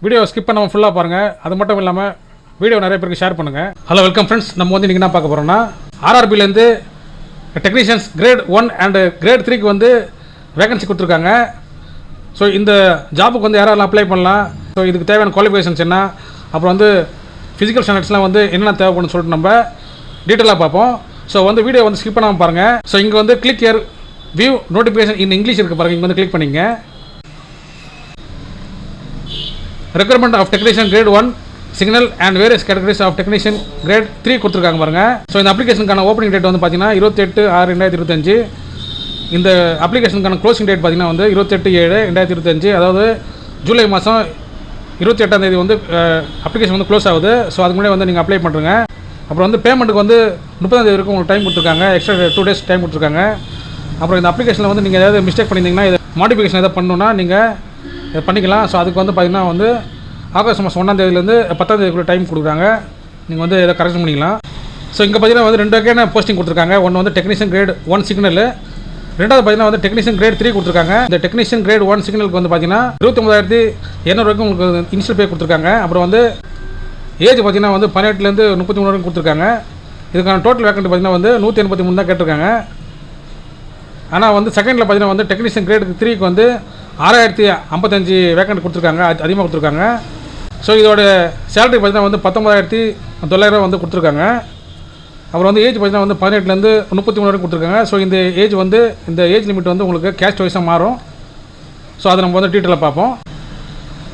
Video skip பண்ணாமல் ஃபுல்லாக பாருங்கள். அது மட்டும் இல்லாமல் வீடியோ நிறைய பேருக்கு ஷேர் பண்ணுங்கள். Hello welcome friends. நம்ம வந்து இன்றைக்கி என்ன பார்க்க போகிறோம்னா ஆர்ஆர்பிலேருந்து டெக்னீஷியன்ஸ் கிரேட் 1 அண்ட் கிரேட் 3க்கு வந்து வேகன்சி கொடுத்துருக்காங்க. ஸோ இந்த ஜாபுக்கு வந்து யாரெல்லாம் அப்ளை பண்ணலாம், ஸோ இதுக்கு தேவையான குவாலிஃபிகேஷன்ஸ் என்ன, அப்புறம் வந்து ஃபிசிக்கல் ஸ்டாண்டர்ட்ஸ்லாம் வந்து என்னென்ன தேவைப்படுன்னு சொல்லிட்டு நம்ம டீட்டெயிலாக பார்ப்போம். ஸோ வந்து வீடியோ வந்து ஸ்கிப் பண்ணாமல் பாருங்கள். ஸோ இங்கே வந்து click here view notification in English இருக்குது பாருங்கள். இங்கே வந்து கிளிக் பண்ணிங்க. Recruitment of technician grade 1 signal and various categories of technician grade 3 கொடுத்துருக்காங்க பாருங்கள். ஸோ இந்த அப்ளிகேஷனுக்கான ஓப்பனிங் டேட் வந்து பார்த்தீங்கன்னா 28/6/2025. இந்த அப்ளிகேஷனுக்கான க்ளோசிங் டேட் பார்த்தீங்கன்னா வந்து 28/7/2025. அதாவது ஜூலை மாதம் 28ஆம் தேதி வந்து அப்ளிகேஷன் வந்து க்ளோஸ் ஆகுது. ஸோ அதுக்கு முன்னாடி வந்து நீங்கள் அப்ளை பண்ணுறங்க. அப்புறம் வந்து பேமெண்ட்டுக்கு வந்து 30ஆம் தேதி வரைக்கும் உங்களுக்கு டைம் கொடுத்துருக்காங்க. எக்ஸ்ட்ரா 2 days டைம் கொடுத்துருக்காங்க. அப்புறம் இந்த அப்ளிகேஷனில் வந்து நீங்கள் ஏதாவது மிஸ்டேக் பண்ணியிருந்தீங்கன்னா இதை மாடிஃபிகேஷன் எதாவது பண்ணணுன்னா நீங்கள் பண்ணிக்கலாம். ஸோ அதுக்கு வந்து பார்த்திங்கன்னா வந்து ஆகஸ்ட் மாதம் 1ஆம் தேதியிலேருந்து 10ஆம் தேதிக்குள்ளே டைம் கொடுக்குறாங்க. நீங்கள் வந்து எதாவது கரெக்ஷன் பண்ணிக்கலாம். ஸோ இங்கே பார்த்தீங்கன்னா வந்து 2 வகையான போஸ்டிங் கொடுத்துருக்காங்க. ஒன்று வந்து டெக்னீஷியன் கிரேட் 1 சிக்னல், ரெண்டாவது பார்த்தீங்கன்னா வந்து டெக்னீஷியன் கிரேட் 3 கொடுத்துருக்காங்க. இந்த டெக்னீஷியன் கிரேட் 1 சிக்னலுக்கு வந்து பார்த்தீங்கன்னா 29,200 வரைக்கும் உங்களுக்கு இனிஷியல் பே கொடுத்துருக்காங்க. அப்புறம் வந்து ஏஜ் பார்த்தீங்கன்னா வந்து 18லேருந்து 33 வரைக்கும் கொடுத்துருக்காங்க. இதுக்கான டோட்டல் வேக்கண்ட் பார்த்தீங்கன்னா வந்து 183 தான் கேட்டிருக்காங்க. ஆனால் வந்து செகண்டில் பார்த்தீங்கன்னா வந்து டெக்னீஷியன் கிரேட் 3க்கு வந்து 6,055 வேக்கண்ட் கொடுத்துருக்காங்க. அதிகமாக கொடுத்துருக்காங்க. ஸோ இதோட சேலரி பார்த்தீங்கன்னா வந்து 19,900 வந்து கொடுத்துருக்காங்க. அப்புறம் வந்து ஏஜ் பார்த்தீங்கன்னா வந்து 18லேருந்து 33 வரைக்கும் கொடுத்துருக்காங்க. ஸோ இந்த ஏஜ் வந்து இந்த ஏஜ் லிமிட் வந்து உங்களுக்கு கேஸ்ட் வைஸாக மாறும். ஸோ அதை நம்ம வந்து டீட்டெயிலாக பார்ப்போம்.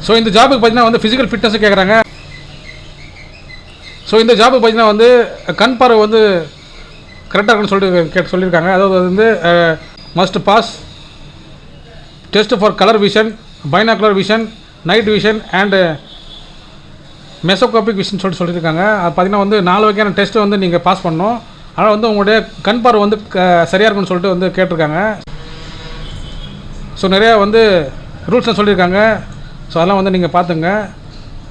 ஸோ இந்த ஜாபுக்கு பார்த்தீங்கன்னா வந்து ஃபிசிக்கல் ஃபிட்னஸும் கேட்குறாங்க. ஸோ இந்த ஜாபுக்கு பார்த்தீங்கன்னா வந்து கண் பார்வை வந்து கரெக்டாக இருக்குன்னு சொல்லியிருக்காங்க. அதாவது வந்து must pass test for colour vision, binocular vision, night vision and mesopic vision சொல்லியிருக்காங்க. அது பார்த்தீங்கன்னா வந்து 4 வகையான டெஸ்ட்டு வந்து நீங்கள் பாஸ் பண்ணணும். ஆனால் வந்து உங்களுடைய கண் பார்வை வந்து சரியாக இருக்குன்னு சொல்லிட்டு வந்து கேட்டிருக்காங்க. ஸோ நிறையா வந்து ரூல்ஸ்லாம் சொல்லியிருக்காங்க. ஸோ அதெல்லாம் வந்து நீங்கள் பார்த்துங்க.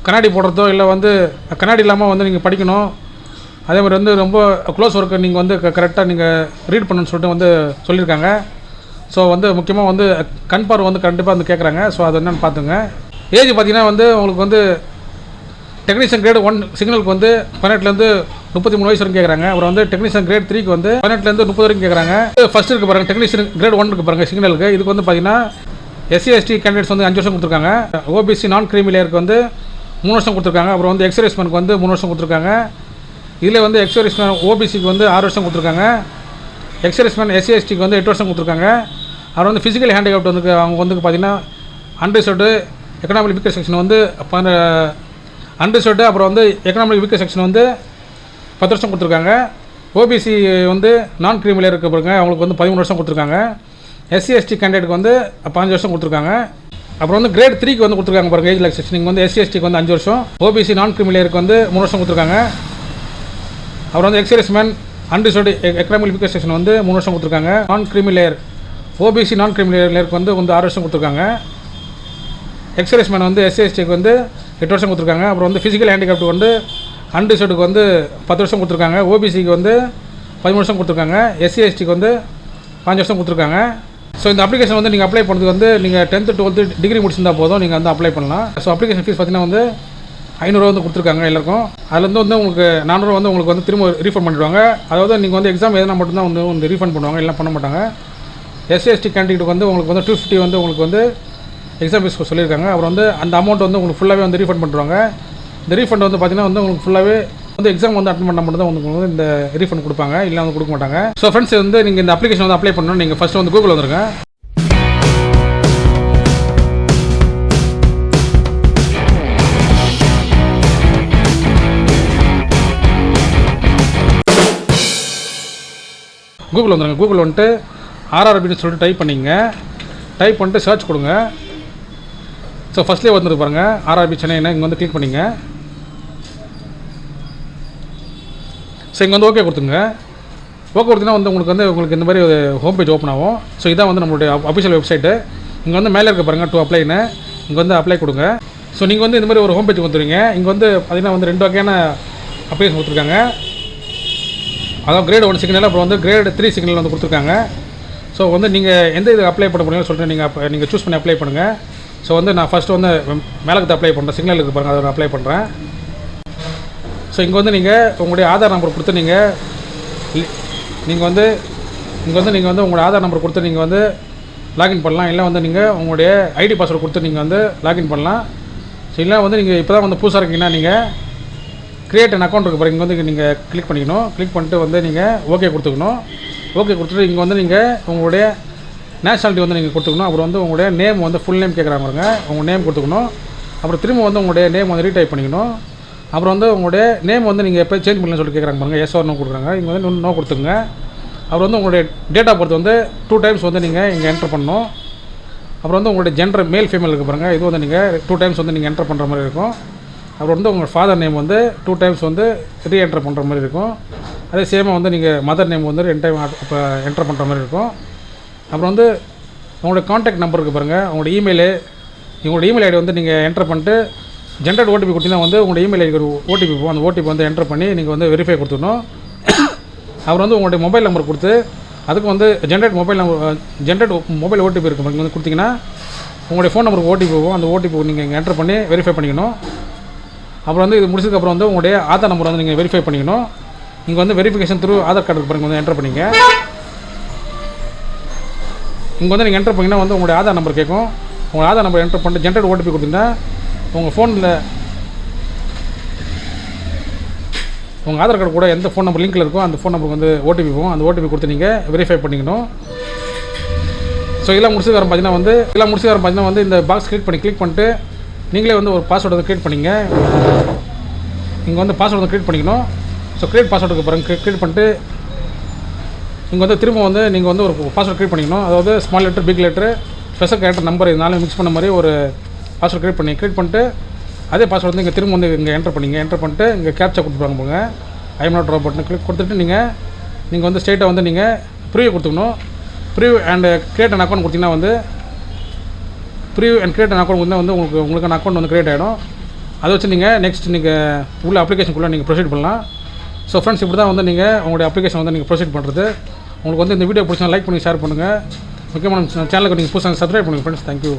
கண்ணாடி போடுறதோ இல்லை வந்து கண்ணாடி இல்லாமல் வந்து நீங்கள் படிக்கணும். அதே மாதிரி வந்து ரொம்ப க்ளோஸ் ஒர்க்கு நீங்கள் வந்து கரெக்டாக நீங்கள் ரீட் பண்ணணும்னு சொல்லிட்டு வந்து சொல்லியிருக்காங்க. ஸோ வந்து முக்கியமாக வந்து கண் பார்வை வந்து கண்டிப்பாக வந்து கேட்குறாங்க. ஸோ அது என்னென்னு பார்த்துங்க. ஏஜ் பார்த்தீங்கன்னா வந்து உங்களுக்கு வந்து டெக்னீஷியன் கிரேட் 1 சிக்னலுக்கு வந்து 18லேருந்து 33 வயசு வரைக்கும் கேட்குறாங்க. அப்புறம் வந்து டெக்னீஷியன் கிரேட் 3க்கு வந்து 18லேருந்து 30 வரைக்கும் கேட்குறாங்க. ஃபஸ்ட் இருக்குது பாருங்கள், டெக்னீஷியன் கிரேட் 1 இருக்குது பாருங்கள் சிக்னலுக்கு. இதுக்கு வந்து பார்த்தீங்கன்னா SC/ST கேண்டிடேட்ஸ் வந்து 5 வருஷம் கொடுத்துருக்காங்க. OBC நான் கிரீமி லேயருக்கு வந்து 3 வருஷம் கொடுத்துருக்காங்க. அப்புறம் வந்து எக்ஸர்வீஸ்மேனுக்கு வந்து 3 வருஷம் கொடுத்துருக்காங்க. இதில் வந்து எக்ஸர்வீஸ்மேன் OBCக்கு வந்து 6 வருஷம் கொடுத்துருக்காங்க. எக்ஸர்வீஸ்மேன் SC/STக்கு வந்து 8 வருஷம் கொடுத்துருக்காங்க. அப்புறம் வந்து ஃபிசிக்கல் ஹேண்டிகேப்ட் வந்து அவங்க வந்து பார்த்தீங்கன்னா அன்ரிசர்வ்டு எக்கனாமிக் வீக்கர் செக்ஷன் வந்து அன்ரிசர்வ்டு அப்புறம் வந்து எக்கனாமிக் வீக்கர் செக்ஷன் வந்து 10 வருஷம் கொடுத்துருக்காங்க. OBC வந்து நான் கிரீமி லேயர் இருக்க பாருங்க, அவங்களுக்கு வந்து 13 வருஷம் கொடுத்துருக்காங்க. SC/ST கேண்டிடேட்டுக்கு வந்து 15 வருஷம் கொடுத்துருக்காங்க. அப்புறம் வந்து கிரேட் 3க்கு வந்து கொடுத்துருக்காங்க பாருங்கள் ஏஜ் ரிலாக்ஸேஷன். இங்கே வந்து SC/STக்கு வந்து 5 வருஷம், OBC நான் கிரீமி லேயருக்கு வந்து 3 வருஷம் கொடுத்துருக்காங்க. அப்புறம் வந்து ex-serviceman unreserved economic weaker section வந்து 3 வருஷம் கொடுத்துருக்காங்க. நான் கிரீமி லேயர் OBC நான் கிரீமி லேயருக்கு வந்து 6 வருஷம் கொடுத்துருக்காங்க. எக்ஸர்வீஸ்மேன் வந்து SC/STக்கு வந்து 8 வருஷம் கொடுத்துருக்காங்க. அப்புறம் வந்து ஃபிசிக்கல் ஹேண்டிகேப்ட் வந்து அன்ரிசர்வ்டுக்கு வந்து 10 வருஷம் கொடுத்துருக்காங்க. OBCக்கு வந்து 13 வருஷம் கொடுத்துருக்காங்க. SC/STக்கு வந்து 5 வருஷம் கொடுத்துருக்காங்க. ஸோ இந்த அப்ளிகேஷன் வந்து நீங்கள் அப்ளை பண்ணுறது வந்து நீங்கள் 10th 12th டிகிரி முடிச்சிருந்தா போதும், நீங்கள் வந்து அப்ளை பண்ணலாம். ஸோ அப்ளிகேஷன் ஃபீஸ் பார்த்தீங்கன்னா வந்து 500 வந்து கொடுத்துருக்காங்க எல்லாருக்கும். அதுலேருந்து வந்து உங்களுக்கு 400 வந்து உங்களுக்கு வந்து திரும்ப ரீஃபண்ட் பண்ணிடுவாங்க. அதாவது நீங்கள் வந்து எக்ஸாம் எதுனா மட்டும்தான் வந்து ரீஃபண்ட் பண்ணுவாங்க, எல்லாம் பண்ண மாட்டாங்க. SC/ST கேண்டிடேட்டுக்கு வந்து உங்களுக்கு வந்து 250 வந்து உங்களுக்கு வந்து எக்ஸாம் ஃபீஸ் சொல்லியிருக்காங்க. அப்புறம் வந்து அந்த அமௌண்ட் வந்து உங்களுக்கு ஃபுல்லாகவே வந்து ரீஃபண்ட் பண்ணுறாங்க. இந்த ரீஃபண்ட் வந்து பார்த்தீங்கன்னா வந்து உங்களுக்கு ஃபுல்லாகவே வந்து எக்ஸாம் வந்து அட்டன் பண்ண மட்டும் தான் உங்களுக்கு வந்து இந்த ரீஃபண்ட் கொடுப்பாங்க, இல்லை வந்து கொடுக்க மாட்டாங்க. ஸோ ஃப்ரெண்ட்ஸ் வந்து நீங்கள் இந்த அப்ளிகேஷன் வந்து அப்ளை பண்ணணும். நீங்கள் ஃபஸ்ட்டு வந்து கூகுள் வந்துருங்க. கூகுள் வந்துடுங்க. கூகுள் வந்துட்டு RRBன்னு சொல்லிட்டு டைப் பண்ணிங்க. டைப் பண்ணிட்டு சர்ச் கொடுங்க. ஸோ ஃபஸ்ட்லேயே வந்துருக்கு பாருங்கள் RRB சென்னைன்னு. இங்கே வந்து கிளிக் பண்ணிங்க. ஸோ இங்கே வந்து ஓகே கொடுத்துங்க. ஓகே கொடுத்தீங்கன்னா வந்து உங்களுக்கு இந்த மாதிரி ஒரு ஹோம் பேஜ் ஓப்பன் ஆகும். ஸோ இதான் வந்து நம்மளுடைய அஃபிஷியல் வெப்சைட்டு. இங்கே வந்து மேலே இருக்க பாருங்கள் டு அப்ளைன்னு, இங்கே வந்து அப்ளை கொடுங்க. ஸோ நீங்கள் வந்து இந்த மாதிரி ஒரு ஹோம் பேஜ் வந்துடுவீங்க. இங்கே வந்து பார்த்திங்கன்னா வந்து 2 வகையான அப்ளிகேஷன் கொடுத்துருக்காங்க. அதாவது கிரேட் 1 சிக்னல், அப்புறம் வந்து கிரேட் 3 சிக்னல் வந்து கொடுத்துருக்காங்க. ஸோ வந்து நீங்கள் எந்த இது அப்ளை பண்ண முடியும்னு சொல்லிட்டு நீங்கள் சூஸ் பண்ணி அப்ளை பண்ணுங்கள். ஸோ வந்து நான் ஃபஸ்ட்டு வந்து மேலக்கு அப்ளை பண்ணுறேன், சிக்னலுக்கு பாருங்கள் அதை நான் அப்ளை பண்ணுறேன். ஸோ இங்கே வந்து நீங்கள் உங்களுடைய ஆதார் நம்பர் கொடுத்து நீங்கள் வந்து நீங்கள் வந்து உங்களுடைய ஆதார் நம்பர் கொடுத்து நீங்கள் வந்து லாகின் பண்ணலாம். இல்லை வந்து நீங்கள் உங்களுடைய ஐடி பாஸ்வேர்டு கொடுத்து நீங்கள் வந்து லாகின் பண்ணலாம். ஸோ இல்லை வந்து நீங்கள் இப்போ தான் வந்து புதுசாக இருக்கீங்கன்னா நீங்கள் க்ரியேட் அன் அக்கௌண்ட் இருக்கு பாருங்க, இங்கே வந்து நீங்கள் கிளிக் பண்ணிக்கணும். கிளிக் பண்ணிட்டு வந்து நீங்கள் ஓகே கொடுத்துக்கணும். ஓகே கொடுத்துட்டு இங்கே வந்து நீங்கள் உங்களுடைய நேஷனாலிட்டி வந்து நீங்கள் கொடுத்துக்கணும். அப்புறம் வந்து உங்களுடைய நேம் வந்து ஃபுல் நேம் கேட்குறாங்க பாருங்க, உங்கள் நேம் கொடுத்துக்கணும். அப்புறம் திரும்ப வந்து உங்களுடைய நேம் வந்து ரீடைப் பண்ணிக்கணும். அப்புறம் வந்து உங்களுடைய நேம் வந்து நீங்கள் எப்போ சேஞ்ச் பண்ணலன்னு சொல்லி கேட்குறாங்க பாருங்கள், எஸ் ஆர் நோ கொடுக்குறாங்க. இங்கே வந்து நோ கொடுத்துங்க. அப்புறம் வந்து உங்களுடைய டேட் ஆஃப் பர்த் வந்து 2 டைம்ஸ் வந்து நீங்கள் இங்கே என்டர் பண்ணணும். அப்புறம் வந்து உங்களுடைய ஜெண்டர் மேல் ஃபீமேல் இருக்குது பாருங்கள், இது வந்து நீங்கள் 2 டைம்ஸ் வந்து நீங்கள் என்டர் பண்ணுற மாதிரி இருக்கும். அப்புறம் வந்து உங்கள் ஃபாதர் நேம் வந்து 2 டைம்ஸ் வந்து ரீஎன்டர் பண்ணுற மாதிரி இருக்கும். அதே சேமாக வந்து நீங்கள் மதர் நேம் வந்து 2 டைம் இப்போ என்டர் பண்ணுற மாதிரி இருக்கும். அப்புறம் வந்து உங்களுடைய காண்டாக்ட் நம்பர் இருக்குது பாருங்கள், உங்களோட இமெயில் ஐடி வந்து நீங்கள் என்டர் பண்ணிட்டு ஜென்ரேட் ஓடிபி கொடுத்தீங்கன்னா வந்து உங்களோட இமெயில் ஐடிக்கு ஒரு ஓடிபி போகும். அந்த ஓடிபி வந்து என்டர் பண்ணி நீங்கள் வந்து வெரிஃபை கொடுத்துக்கணும். அப்புறம் வந்து உங்களுடைய மொபைல் நம்பர் கொடுத்து அதுக்கு வந்து ஜென்ரேட் மொபைல் ஓடிபி இருக்குது பாருங்க, வந்து கொடுத்தீங்கன்னா உங்களுடைய ஃபோன் நம்பருக்கு ஓடிபி போகும். அந்த ஓடிபி நீங்கள் இங்கே என்டர் பண்ணி வெரிஃபை பண்ணிக்கணும். அப்புறம் வந்து இது முடிச்சதுக்கப்புறம் வந்து உங்களுடைய ஆதார் நம்பர் வந்து நீங்கள் வெரிஃபை பண்ணிக்கணும். இங்கே வந்து வெரிஃபிகேஷன் த்ரூ ஆதார் கார்டு பாருங்க, வந்து என்டர் பண்ணிங்க. இங்கே வந்து நீங்கள் என்டர் பண்ணிங்கன்னா வந்து உங்களுடைய ஆதார் நம்பர் கேட்கும். உங்கள் ஆதார் நம்பர் என்டர் பண்ணிட்டு ஜென்ரேட் ஓடிபி கொடுத்தீங்கன்னா உங்கள் ஃபோனில் உங்கள் ஆதார் கார்டு கூட எந்த ஃபோன் நம்பர் லிங்கில் இருக்கோ அந்த ஃபோன் நம்பருக்கு வந்து ஓடிபி போகும். அந்த ஓடிபி கொடுத்து நீங்கள் வெரிஃபை பண்ணிக்கணும். ஸோ இதெல்லாம் முடிச்சதுக்கு பார்த்தீங்கன்னா வந்து இந்த பாக்ஸ் கிளிக் பண்ணிட்டு நீங்களே வந்து ஒரு பாஸ்வேர்டு வந்து க்ரியேட் பண்ணிங்க. இங்கே வந்து பாஸ்வேர்டு வந்து க்ரியேட் பண்ணிக்கணும். ஸோ க்ரியேட் பாஸ்வேர்டுக்கு பாருங்கள், க்ரியேட் பண்ணிட்டு இங்கே வந்து திரும்ப வந்து நீங்கள் வந்து ஒரு பாஸ்வேர்டு க்ரியேட் பண்ணிக்கணும். அதாவது small letter, big letter, special character number இதனால மிக்ஸ் பண்ண மாதிரி ஒரு பாஸ்வேர்டு க்ரியேட் பண்ணிட்டு அதே பாஸ்வேர்டு வந்து இங்கே திரும்ப வந்து இங்கே என்டர் பண்ணிட்டு இங்கே கேப்சா கொடுத்துருவாங்க போங்க. ஐ எம் நாட் ரோபோட்னு கிளிக் கொடுத்துட்டு நீங்கள் வந்து ஸ்ட்ரெயிட்டாக வந்து நீங்கள் ப்ரிவியூ கொடுத்துக்கணும். Preview and create an account கொடுத்தீங்கன்னா வந்து உங்களுக்கு அக்கௌண்ட் வந்து கிரியேட் ஆகிடும். அதை வச்சு நீங்கள் நெக்ஸ்ட் நீங்கள் உள்ள அப்ளிகேஷனுக்குள்ளே நீங்கள் ப்ரொசீட் பண்ணலாம். ஸோ ஃப்ரெண்ட்ஸ், இப்படி தான் வந்து நீங்கள் உங்களுடைய அப்ளிகேஷன் வந்து நீங்கள் ப்ரொசீட் பண்ணுறது. உங்களுக்கு வந்து இந்த வீடியோ பிடிச்சா லைக் பண்ணி ஷேர் பண்ணுங்கள். முக்கியமான சேனலுக்கு நீங்கள் புதுசாக சப்ஸ்கிரைப் பண்ணுங்கள் ஃப்ரெண்ட்ஸ். தேங்க்யூ.